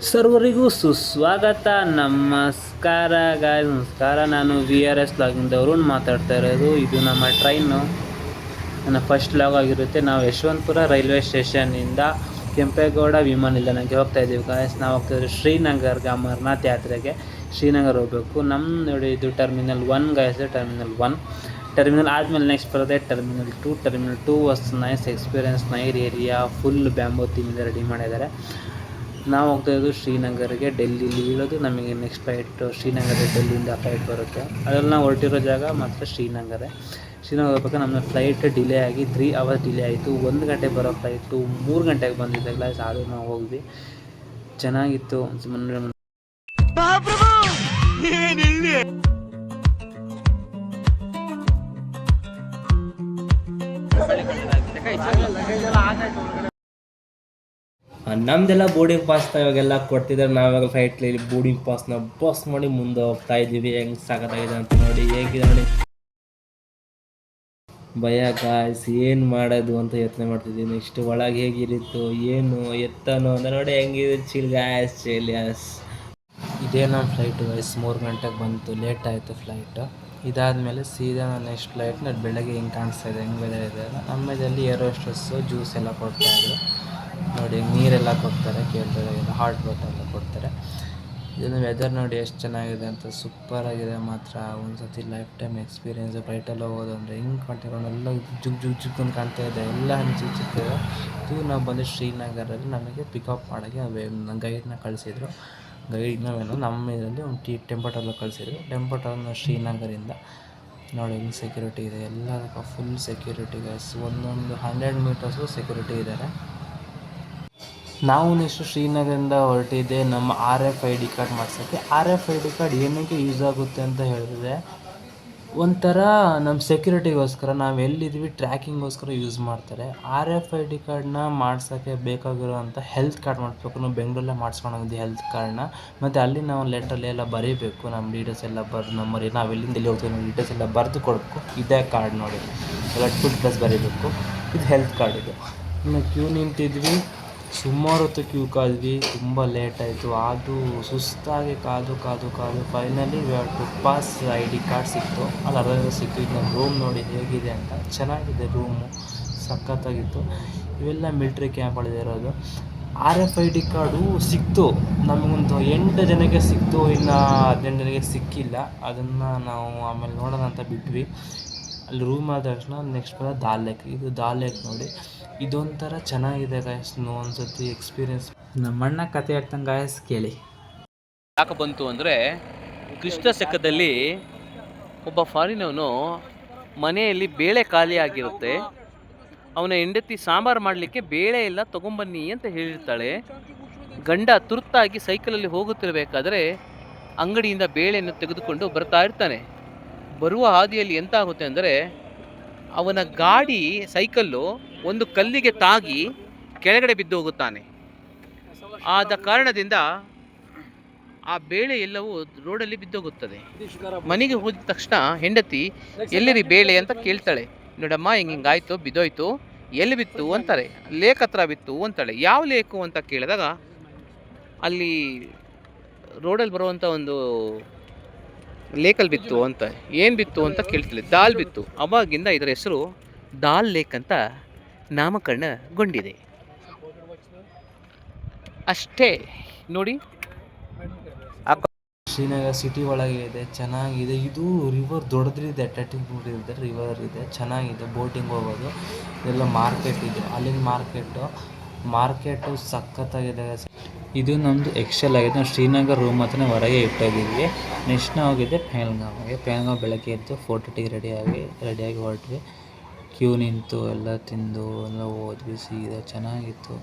ಸರ್ವರಿಗೂ ಸುಸ್ವಾಗತ. ನಮಸ್ಕಾರ ಗಾಯ್ಸ್, ನಮಸ್ಕಾರ. ನಾನು VRS ಲಾಗಿಂದ ವರುಣ್ ಮಾತಾಡ್ತಾ ಇರೋದು. ಇದು ನಮ್ಮ ಟ್ರೈನು, ನನ್ನ ಫಸ್ಟ್ ಲಾಗ್ ಆಗಿರುತ್ತೆ. ನಾವು ಯಶವಂತಪುರ ರೈಲ್ವೆ ಸ್ಟೇಷನ್ನಿಂದ ಕೆಂಪೇಗೌಡ ವಿಮಾನ ನಿಲ್ದಾಣಕ್ಕೆ ಹೋಗ್ತಾ ಇದ್ದೀವಿ ಗಾಯ್ಸ್. ನಾವು ಹೋಗ್ತಾಯಿದ್ದೀವಿ ಶ್ರೀನಗರ್ಗೆ, ಅಮರನಾಥ್ ಯಾತ್ರೆಗೆ. ಶ್ರೀನಗರ ಹೋಗಬೇಕು. ನಮ್ಮ ನೋಡಿ, ಇದು ಟರ್ಮಿನಲ್ 1 ಗಾಯ್ಸ್. ಟರ್ಮಿನಲ್ 1 ಟರ್ಮಿನಲ್ ಆದಮೇಲೆ ನೆಕ್ಸ್ಟ್ ಬರುತ್ತೆ terminal 2. Terminal 2 was nice experience, ನೈರ್ ಏರಿಯಾ, ಫುಲ್ ಬ್ಯಾಂಬೋ ಥೀಮಿಂದ ರೆಡಿ ಮಾಡಿದ್ದಾರೆ. ನಾವು ಹೋಗ್ತಾಯಿದ್ದು ಶ್ರೀನಗರ್ಗೆ. ಡೆಲ್ಲಿಲಿ ಇಳೋದು ನಮಗೆ ನೆಕ್ಸ್ಟ್ ಫ್ಲೈಟು ಶ್ರೀನಗರ, ಡೆಲ್ಲಿಯಿಂದ ಫ್ಲೈಟ್ ಬರುತ್ತೆ. ಅದರಲ್ಲಿ ನಾವು ಹೊರಟಿರೋ ಜಾಗ ಮಾತ್ರ ಶ್ರೀನಗರ ಹೋಗ್ಬೇಕು. ನಮ್ಮ ಫ್ಲೈಟ್ ಡಿಲೇ ಆಗಿ 3 ಅವರ್ಸ್ ಡಿಲೇ ಆಯಿತು. 1 ಗಂಟೆಗೆ ಬರೋ ಫ್ಲೈಟು 3 ಗಂಟೆಗೆ ಬಂದಿದ್ದೆ ಗ್ಲಾಸ್. ಆದರೂ ನಾವು ಹೋದ್ವಿ, ಚೆನ್ನಾಗಿತ್ತು. ನಮ್ದೆಲ್ಲ ಬೋರ್ಡಿಂಗ್ ಪಾಸ್ನ ಇವಾಗೆಲ್ಲ ಕೊಡ್ತಿದ್ದಾರೆ. ನಾವಿವಾಗ ಫ್ಲೈಟ್ಲಿ ಬೋರ್ಡಿಂಗ್ ಪಾಸ್ನ ಬಸ್ ಮಾಡಿ ಮುಂದೆ ಹೋಗ್ತಾ ಇದ್ದೀವಿ. ಹೆಂಗೆ ಸಾಕಾಗಿದೆ ಅಂತ ನೋಡಿ, ಹೇಗಿದೆ ನೋಡಿ. ಭಯ ಗಾಯ್ಸ್, ಏನು ಮಾಡೋದು ಅಂತ ಯೋಚನೆ ಮಾಡ್ತಿದ್ದೀನಿ. ಇಷ್ಟು ಒಳಗೆ ಹೇಗಿರುತ್ತೋ ಏನು ಎತ್ತನೋ ಅಂತ ನೋಡಿ. ಹೆಂಗಿದೆ ಚಿಲ್ ಗಾಯ್ಸ್, ಚಿಲಿಯಾಸ್. ಇದೇ ನಮ್ಮ ಫ್ಲೈಟು ಗಾಯ್ಸ್. 3 ಗಂಟೆಗೆ ಬಂತು, ಲೇಟ್ ಆಯಿತು ಫ್ಲೈಟು. ಇದಾದಮೇಲೆ ಸೀದಾ ನೆಕ್ಸ್ಟ್ ಫ್ಲೈಟ್ ಬೆಳಗ್ಗೆ ಹಿಂಗೆ ಕಾಣಿಸ್ತಾ ಇದೆ, ಹೆಂಗೆ ವೆದರ್ ಇದೆ. ನಮ್ಮದಲ್ಲಿ ಏರೋ ಸ್ಟ್ರೆಸ್ಸು ಜ್ಯೂಸ್ ಎಲ್ಲ ಕೊಡ್ತಾಯಿದ್ರು ನೋಡಿ. ನೀರೆಲ್ಲ ಕೊಡ್ತಾರೆ, ಕೇಳ್ತಾರೆ, ಹಾಟ್ ವಾಟರ್ ಎಲ್ಲ ಕೊಡ್ತಾರೆ. ಇದನ್ನು ವೆದರ್ ನೋಡಿ ಎಷ್ಟು ಚೆನ್ನಾಗಿದೆ ಅಂತ, ಸೂಪರಾಗಿದೆ ಮಾತ್ರ. ಒಂದು ಸತಿ ಲೈಫ್ ಟೈಮ್ ಎಕ್ಸ್ಪೀರಿಯೆನ್ಸ್ ಫ್ಲೈಟಲ್ಲಿ ಹೋಗೋದು ಅಂದರೆ. ಹಿಂಗೆ ಕಾಣ್ತಿರೋನೆಲ್ಲ ಜುಗ್ ಅಂತ ಕಾಣ್ತಾ ಇದೆ, ಎಲ್ಲ ಚಿಕ್ಕಿದೆ. ಇದು ನಾವು ಬಂದು ಶ್ರೀನಗರಲ್ಲಿ ನಮಗೆ ಪಿಕಪ್ ಮಾಡೋಕ್ಕೆ ಗೈಡ್ನ ಕಳಿಸಿದ್ರು. ಗೈಡ್ನವೇನು ನಮ್ಮ ಇದರಲ್ಲಿ ಒಂದು ಟೆಂಪೋ ಟ್ರಾವೆಲ್ ಕಳಿಸಿದ್ರು. ಟೆಂಪೋ ಟ್ರಾವೆಲ್ನ ಶ್ರೀನಗರಿಂದ ನೋಡಿ ಹಿಂಗೆ ಸೆಕ್ಯೂರಿಟಿ ಇದೆ, ಎಲ್ಲದಕ್ಕೂ ಫುಲ್ ಸೆಕ್ಯೂರಿಟಿ ಗೈಸ್. ಒಂದೊಂದು 100 ಮೀಟರ್ಸು ಸೆಕ್ಯೂರಿಟಿ ಇದ್ದಾರೆ. ನಾವು ನೆಕ್ಸ್ಟು ಶ್ರೀನಗರಿಂದ ಹೊರಟಿದ್ದೆ ನಮ್ಮ RFID ಕಾರ್ಡ್ ಮಾಡ್ಸೋಕ್ಕೆ. RFID ಕಾರ್ಡ್ ಏನಕ್ಕೆ ಯೂಸ್ ಆಗುತ್ತೆ ಅಂತ ಹೇಳಿದ್ರೆ, ಒಂಥರ ನಮ್ಮ ಸೆಕ್ಯೂರಿಟಿಗೋಸ್ಕರ, ನಾವು ಎಲ್ಲಿದ್ದೀವಿ ಟ್ರ್ಯಾಕಿಂಗೋಸ್ಕರ ಯೂಸ್ ಮಾಡ್ತಾರೆ. RFID ಕಾರ್ಡನ್ನ ಮಾಡ್ಸೋಕ್ಕೆ ಬೇಕಾಗಿರೋವಂಥ ಹೆಲ್ತ್ ಕಾರ್ಡ್ ಮಾಡಿಸ್ಬೇಕು. ನಾವು ಬೆಂಗಳೂರಲ್ಲೇ ಮಾಡಿಸ್ಕೊಂಡೋಗಿದ್ವಿ ಹೆಲ್ತ್ ಕಾರ್ಡನ್ನ. ಮತ್ತು ಅಲ್ಲಿ ನಾವು ಲೆಟ್ರಲ್ಲಿ ಎಲ್ಲ ಬರೀಬೇಕು, ನಮ್ಮ ಡೀಟೇಲ್ಸ್ ಎಲ್ಲ ಬರೆದು, ನಾವು ಎಲ್ಲಿಂದ ಎಲ್ಲಿ ಹೋಗ್ತೀವಿ ನಮ್ಮ ಡೀಟೇಲ್ಸ್ ಎಲ್ಲ ಬರೆದು ಕೊಡಬೇಕು. ಇದೇ ಕಾರ್ಡ್ ನೋಡಿ, ಎಲ್ಲ ಫುಲ್ ಪ್ಲಸ್ ಬರೀಬೇಕು. ಇದು ಹೆಲ್ತ್ ಕಾರ್ಡ್ ಇದು. ಇನ್ನು ಕ್ಯೂ ನಿಂತಿದ್ವಿ, ಸುಮಾರು ಹೊತ್ತು ಕ್ಯೂ ಕಾದ್ವಿ, ತುಂಬ ಲೇಟ್ ಆಯಿತು. ಅದು ಸುಸ್ತಾಗಿ ಕಾದು ಫೈನಲಿ ಪಾಸ್ ID ಕಾರ್ಡ್ ಸಿಕ್ತು. ಅದು ಅರ್ಧದಲ್ಲಿ ಸಿಕ್ತು. ಇದು ನಮ್ಮ ರೂಮ್ ನೋಡಿ ಹೇಗಿದೆ ಅಂತ, ಚೆನ್ನಾಗಿದೆ ರೂಮು, ಸಖತ್ತಾಗಿತ್ತು. ಇವೆಲ್ಲ ಮಿಲ್ಟ್ರಿ ಕ್ಯಾಂಪ್ಗಳಿದೆ ಇರೋದು. RFID ಕಾರ್ಡು ಸಿಕ್ತು ನಮಗೊಂದು 8 ಜನಕ್ಕೆ ಸಿಕ್ತು, ಇನ್ನು 18 ಜನಕ್ಕೆ ಸಿಕ್ಕಿಲ್ಲ. ಅದನ್ನು ನಾವು ಆಮೇಲೆ ನೋಡೋಣ ಅಂತ ಬಿಟ್ವಿ. ಅಲ್ಲಿ ರೂಮ್ ಆದ ತಕ್ಷಣ ನೆಕ್ಸ್ಟ್ ಬರೋ ದಾಲ್ ಲೇಕ್. ಇದು ದಾಲ್ ಲೇಕ್ ನೋಡಿ, ಇದೊಂಥರ ಚೆನ್ನಾಗಿದೆ ಗಾಯಸ್. ಒಂದು ಸತಿ ಎಕ್ಸ್ಪೀರಿಯೆನ್ಸ್. ನಮ್ಮಣ್ಣ ಕತೆ ಹೇಳ್ತಂಗೆ ಗಾಯಸ್, ಕೇಳಿ. ಯಾಕೆ ಬಂತು ಅಂದರೆ, ಕ್ರಿಸ್ತ ಶಕದಲ್ಲಿ ಒಬ್ಬ ಫಾರಿನವನು ಮನೆಯಲ್ಲಿ ಬೇಳೆ ಖಾಲಿ ಆಗಿರುತ್ತೆ. ಅವನ ಹೆಂಡತಿ ಸಾಂಬಾರು ಮಾಡಲಿಕ್ಕೆ ಬೇಳೆ ಎಲ್ಲ ತೊಗೊಂಬನ್ನಿ ಅಂತ ಹೇಳಿರ್ತಾಳೆ. ಗಂಡ ತುರ್ತಾಗಿ ಸೈಕಲಲ್ಲಿ ಹೋಗುತ್ತಿರಬೇಕಾದ್ರೆ ಅಂಗಡಿಯಿಂದ ಬೇಳೆಯನ್ನು ತೆಗೆದುಕೊಂಡು ಬರ್ತಾ ಇರ್ತಾನೆ. ಬರುವ ಹಾದಿಯಲ್ಲಿ ಎಂತ ಆಗುತ್ತೆ ಅಂದರೆ, ಅವನ ಗಾಡಿ ಸೈಕಲ್ಲು ಒಂದು ಕಲ್ಲಿಗೆ ತಾಗಿ ಕೆಳಗಡೆ ಬಿದ್ದು ಹೋಗುತ್ತಾನೆ. ಆದ ಕಾರಣದಿಂದ ಆ ಬೇಳೆ ಎಲ್ಲವೂ ರೋಡಲ್ಲಿ ಬಿದ್ದೋಗುತ್ತದೆ. ಮನೆಗೆ ಹೋದ ತಕ್ಷಣ ಹೆಂಡತಿ ಎಲ್ಲಿರಿ ಬೇಳೆ ಅಂತ ಕೇಳ್ತಾಳೆ. ನೋಡಮ್ಮ ಹಿಂಗಾಯ್ತು, ಬಿದ್ದೋಯ್ತು. ಎಲ್ಲಿ ಬಿತ್ತು ಅಂತಾರೆ. ಲೇಕ್ ಹತ್ರ ಬಿತ್ತು ಅಂತಾಳೆ. ಯಾವ ಲೇಕು ಅಂತ ಕೇಳಿದಾಗ, ಅಲ್ಲಿ ರೋಡಲ್ಲಿ ಬರುವಂಥ ಒಂದು ಲೇಕಲ್ಲಿ ಬಿತ್ತು ಅಂತ. ಏನು ಬಿತ್ತು ಅಂತ ಕೇಳ್ತಾಳೆ. ದಾಲ್ ಬಿತ್ತು. ಅವಾಗಿಂದ ಇದರ ಹೆಸರು ದಾಲ್ ಲೇಕ್ ಅಂತ ನಾಮಕರಣಗೊಂಡಿದೆ. ಅಷ್ಟೇ ನೋಡಿ. ಶ್ರೀನಗರ ಸಿಟಿ ಒಳಗೆ ಇದೆ, ಚೆನ್ನಾಗಿದೆ. ಇದು ರಿವರ್ ದೊಡ್ಡದಿದೆ, ಇದೆ, ರಿವರ್ ಇದೆ, ಚೆನ್ನಾಗಿದೆ. ಬೋಟಿಂಗ್ ಹೋಗೋದು. ಎಲ್ಲ ಮಾರ್ಕೆಟ್ ಇದೆ, ಅಲ್ಲಿನ ಮಾರ್ಕೆಟು ಸಖತ್ತಾಗಿದೆ. ಇದು ನಮ್ಮದು ಎಕ್ಸೆಲ್ ಆಗಿದೆ. ನಾವು ಶ್ರೀನಗರ ರೂಮ್ ಹತ್ರ ಹೊರಗೆ ಇಟ್ಟಿದ್ದೀವಿ. ನೆಕ್ಸ್ಟ್ ನಾವು ಹೋಗಿದ್ದೆ ಪೆಹಲ್ಗಾಮ್. ಬೆಳಗ್ಗೆ ಎದ್ದು 4:30 ರೆಡಿಯಾಗಿ ಹೊರಟ್ವಿ. ಕ್ಯೂ ನಿಂತು ಎಲ್ಲ ತಿಂದು ಎಲ್ಲ ಹೋದ್ವಿ. ಸೀದಾ ಚೆನ್ನಾಗಿತ್ತು.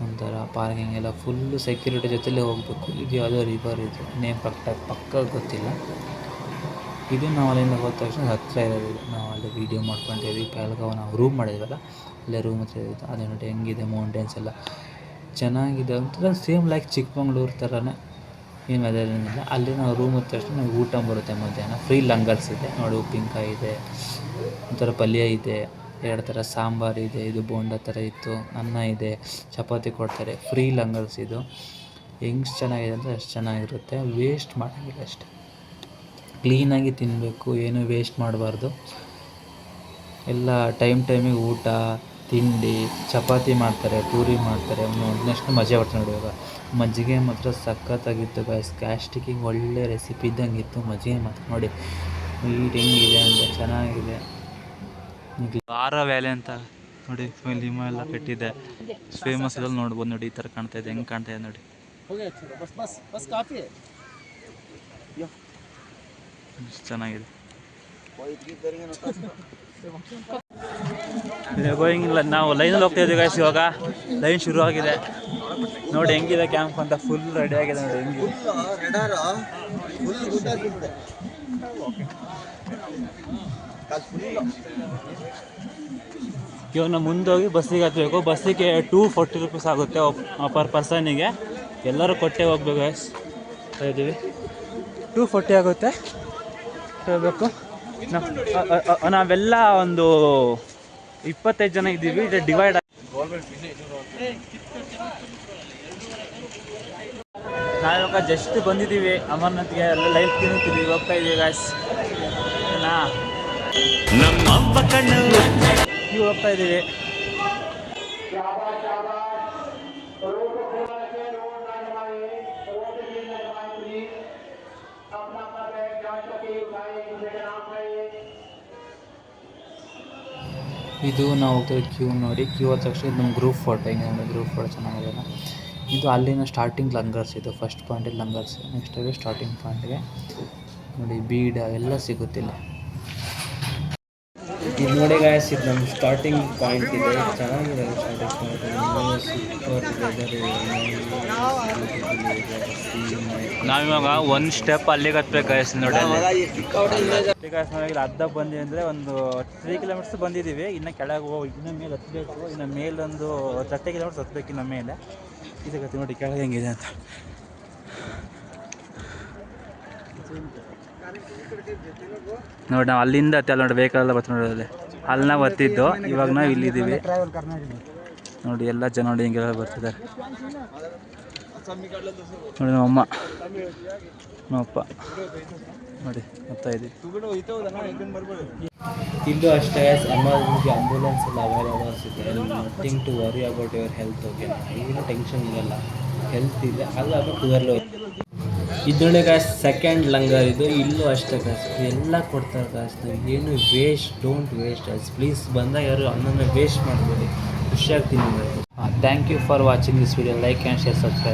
ಒಂಥರ ಪಾರ್ಕಿಂಗ್ ಎಲ್ಲ ಫುಲ್ಲು ಸೆಕ್ಯೂರಿಟಿ ಜೊತೆಲೇ ಹೋಗಬೇಕು. ಇದು ಯಾವುದೋ ರಿವರ್, ಇದು ನೇಮ್ ಪಕ್ಕ ಗೊತ್ತಿಲ್ಲ. ಇದು ನಾವು ಅಲ್ಲಿಂದ ಹೋದ ತಕ್ಷಣ ಹತ್ತಿರ ಇರೋದು. ನಾವು ಅಲ್ಲಿ ವೀಡಿಯೋ ಮಾಡ್ಕೊಂಡಿದ್ದೀವಿ. ಪೆಹಲ್ಗಾಮ್ ನಾವು ರೂಮ್ ಮಾಡಿದ್ವಲ್ಲ, ಅಲ್ಲೇ ರೂಮ್ ಹತ್ರ ಇರೋದು. ಅದೇ ನೋಡಿ ಹೆಂಗಿದೆ, ಮೌಂಟೇನ್ಸ್ ಎಲ್ಲ ಚೆನ್ನಾಗಿದೆ. ಒಂಥರ ಸೇಮ್ ಲೈಕ್ ಚಿಕ್ಕಮಂಗ್ಳೂರು ಥರನೇ, ಏನು ಅದೇನಿಲ್ಲ. ಅಲ್ಲಿ ನಾವು ರೂಮ್ ಹತ್ತಿರ ತಕ್ಷಣ ನಮಗೆ ಊಟ ಬರುತ್ತೆ ಮಧ್ಯಾಹ್ನ. ಫ್ರೀ ಲಂಗರ್ಸ್ ಇದೆ ನೋಡಿ, ಉಪ್ಪಿನಕಾಯಿ ಇದೆ, ಒಂಥರ ಪಲ್ಯ ಇದೆ, 2 ಥರ ಸಾಂಬಾರು ಇದೆ. ಇದು ಬೋಂಡ ಥರ ಇತ್ತು. ಅನ್ನ ಇದೆ, ಚಪಾತಿ ಕೊಡ್ತಾರೆ. ಫ್ರೀ ಲಂಗರ್ಸ್ ಇದು. ಹೆಂಗೆ ಚೆನ್ನಾಗಿದೆ ಅಂದರೆ ಅಷ್ಟು ಚೆನ್ನಾಗಿರುತ್ತೆ. ವೇಸ್ಟ್ ಮಾಡೋಂಗಿಲ್ಲ ಅಷ್ಟೆ. ಕ್ಲೀನಾಗಿ ತಿನ್ನಬೇಕು, ಏನು ವೇಸ್ಟ್ ಮಾಡಬಾರ್ದು. ಎಲ್ಲ ಟೈಮಿಗೆ ಊಟ ತಿಂಡಿ, ಚಪಾತಿ ಮಾಡ್ತಾರೆ, ಪೂರಿ ಮಾಡ್ತಾರೆ, ನೆಕ್ಸ್ಟ್ ಮಜಾ ಬರ್ತದೆ ನೋಡಿ. ಇವಾಗ ಮಜ್ಜಿಗೆ ಮಾತ್ರ ಸಖತ್ತಾಗಿತ್ತು ಗೈಸ್. ಗ್ಯಾಸ್ಟ್ರಿಕ್ಕಿಗೆ ಒಳ್ಳೆ ರೆಸಿಪಿ ಇದ್ದಂಗಿತ್ತು ಮಜ್ಜಿಗೆ ಮಾತ್ರ. ನೋಡಿ ನೀಟ್ ಹೆಂಗಿದೆ ಅಂತ, ಚೆನ್ನಾಗಿದೆ. ಆರ ವ್ಯಾಲಿ ಅಂತ ನೋಡಿ, ಹಿಮ ಎಲ್ಲ ಕಟ್ಟಿದೆ, ಫೇಮಸ್ ಇದ್ರಲ್ಲಿ ನೋಡ್ಬೋದು. ನೋಡಿ ಈ ಥರ ಕಾಣ್ತಾ ಇದೆ, ಹೆಂಗೆ ಕಾಣ್ತಾ ಇದೆ ನೋಡಿ. ಚೆನ್ನಾಗಿದೆ. ಗೋಯಿಂಗಿಲ್ಲ, ನಾವು ಲೈನಲ್ಲಿ ಹೋಗ್ತಾ ಇದ್ದೀವಿ ಗೈಸ್. ಇವಾಗ ಲೈನ್ ಶುರು ಆಗಿದೆ. ನೋಡಿ ಹೆಂಗಿದೆ ಕ್ಯಾಂಪ್ ಅಂತ, ಫುಲ್ ರೆಡಿ ಆಗಿದೆ ನೋಡಿ. ಹೆಂಗಿದೆ ಇವಾಗ ನಾವು ಮುಂದೋಗಿ ಬಸ್ಸಿಗೆ ಹತ್ತಬೇಕು. ಬಸ್ಸಿಗೆ 240 ರೂಪೀಸ್ ಆಗುತ್ತೆ ಪರ್ ಪರ್ಸನಿಗೆ. ಎಲ್ಲರೂ ಕೊಟ್ಟೆ ಹೋಗ್ಬೇಕು ಗೈಸ್. ಇದ್ದೀವಿ 240 ಆಗುತ್ತೆ ಹೋಗ್ಬೇಕು. ನಾವೆಲ್ಲ ಒಂದು 25 ಜನ ಇದ್ದೀವಿ. ಇದು ಡಿವೈಡ್ ನಾವಿವಾಗ ಜಸ್ಟ್ ಬಂದಿದ್ದೀವಿ ಅಮರ್ನಾಥ್ಗೆ. ಎಲ್ಲ ಲೈಫ್ ತಿನ್ನುತ್ತೀವಿ, ಹೋಗ್ತಾ ಇದ್ದೀವಿ ಗಾಯ್ಸ್. ನೀವು ಹೋಗ್ತಾ ಇದ್ದೀವಿ. ಇದು ನಾವು ಹೋಗ್ತೀವಿ ಕ್ಯೂ ನೋಡಿ. ಕ್ಯೂ ಆದ ತಕ್ಷಣ ನಮ್ಮ ಗ್ರೂಪ್ ಫೋಟೋ, ಹಿಂಗೆ ನೋಡಿ ಗ್ರೂಪ್ ಫೋಟೋ ಚೆನ್ನಾಗಿದೆ. ಇದು ಅಲ್ಲಿನ ಸ್ಟಾರ್ಟಿಂಗ್ ಲಂಗರ್ಸ್. ಇದು ಫಸ್ಟ್ ಪಾಯಿಂಟಲ್ಲಿ ಲಂಗರ್ಸ್, ನೆಕ್ಸ್ಟ್ ಸ್ಟಾರ್ಟಿಂಗ್ ಪಾಯಿಂಟ್ಗೆ ನೋಡಿ ಬೀಡ ಎಲ್ಲ ಸಿಗುತ್ತಿಲ್ಲ. ಇದು ನೋಡಿ ಗಾಯ್ಸ್, ಇದು ನಮ್ಮ ಸ್ಟಾರ್ಟಿಂಗ್ ಪಾಯಿಂಟ್ ಇದೆ. ಚೆನ್ನಾಗಿದೆ ಸ್ಟಾರ್ಟಿಂಗ್ ಪಾಯಿಂಟ್. ಸೂಪರ್ ನಾವಿವಾಗ ಒಂದು ಸ್ಟೆಪ್ ಅಲ್ಲಿಗೆ ಹತ್ಬೇಕು ಗಾಯ್ಸ್. ನೋಡಿ ಇಲ್ಲಿ ಅರ್ಧ ಬಂದಿ ಅಂದರೆ ಒಂದು 3 ಕಿಲೋಮೀಟರ್ಸ್ ಬಂದಿದ್ದೀವಿ. ಇನ್ನು ಕೆಳಗೆ ಹೋಗಿ ಇನ್ನೂ ಮೇಲೆ ಹತ್ತಬೇಕು. ಇನ್ನು ಮೇಲೊಂದು 30 ಕಿಲೋಮೀಟರ್ಸ್ ಹತ್ಬೇಕು ಇನ್ನು ಮೇಲೆ. ಇದಕ್ಕೆ ನೋಡಿ ಕೆಳಗೆ ಹೆಂಗಿದೆ ಅಂತ. ನೋಡಿ ನಾವು ಅಲ್ಲಿಂದ ಹತ್ತಿ ಅಲ್ಲಿ ನೋಡಿ ವೆಹಿಕಲ್ ಬರ್ತೀವಿ ನೋಡಿ. ಅಲ್ಲಿ ನಾವು ಹತ್ತಿದ್ದು, ಇವಾಗ ನಾವು ಇಲ್ಲಿದ್ದೀವಿ ನೋಡಿ. ಎಲ್ಲ ಜನ ನೋಡಿ ಹಿಂಗೆಲ್ಲ ಬರ್ತಿದ್ದಾರೆ ನೋಡಿ. ನಮ್ಮಪ್ಪ ನೋಡಿ ಬರ್ತಾ ಇದ್ದೀವಿ. ಇಲ್ಲೂ ಅಷ್ಟೇ ಎಮರ್ಜೆನ್ಸಿ ಆಂಬುಲೆನ್ಸ್ ಎಲ್ಲ ಅವೈಲೇಬಲ್ಸ್ ಇದೆ. Nothing to worry about your health. Okay, ಏನು ಟೆನ್ಷನ್ ಇರಲ್ಲ, ಹೆಲ್ತ್ ಇದೆ. ಅದು ಟುವೆಲ್ಲು ಇದು ನೋಡಿ ಗಾಯ್ಸ್, ಸೆಕೆಂಡ್ ಲಂಗರ್ ಇದು. ಇಲ್ಲೂ ಅಷ್ಟೇ ಗಾಯ್ಸ್, ಎಲ್ಲ ಕೊಡ್ತಾರೆ ಗಾಯ್ಸ್. ಏನು waste, don't waste guys. Please ಬಂದಾಗ ಯಾರು ಅನ್ನೋದನ್ನ ವೇಸ್ಟ್ ಮಾಡಬೇಡಿ, ಖುಷಿಯಾಗಿ ತಿನ್ನಿ. Thank you for watching this video. Like and share, subscribe.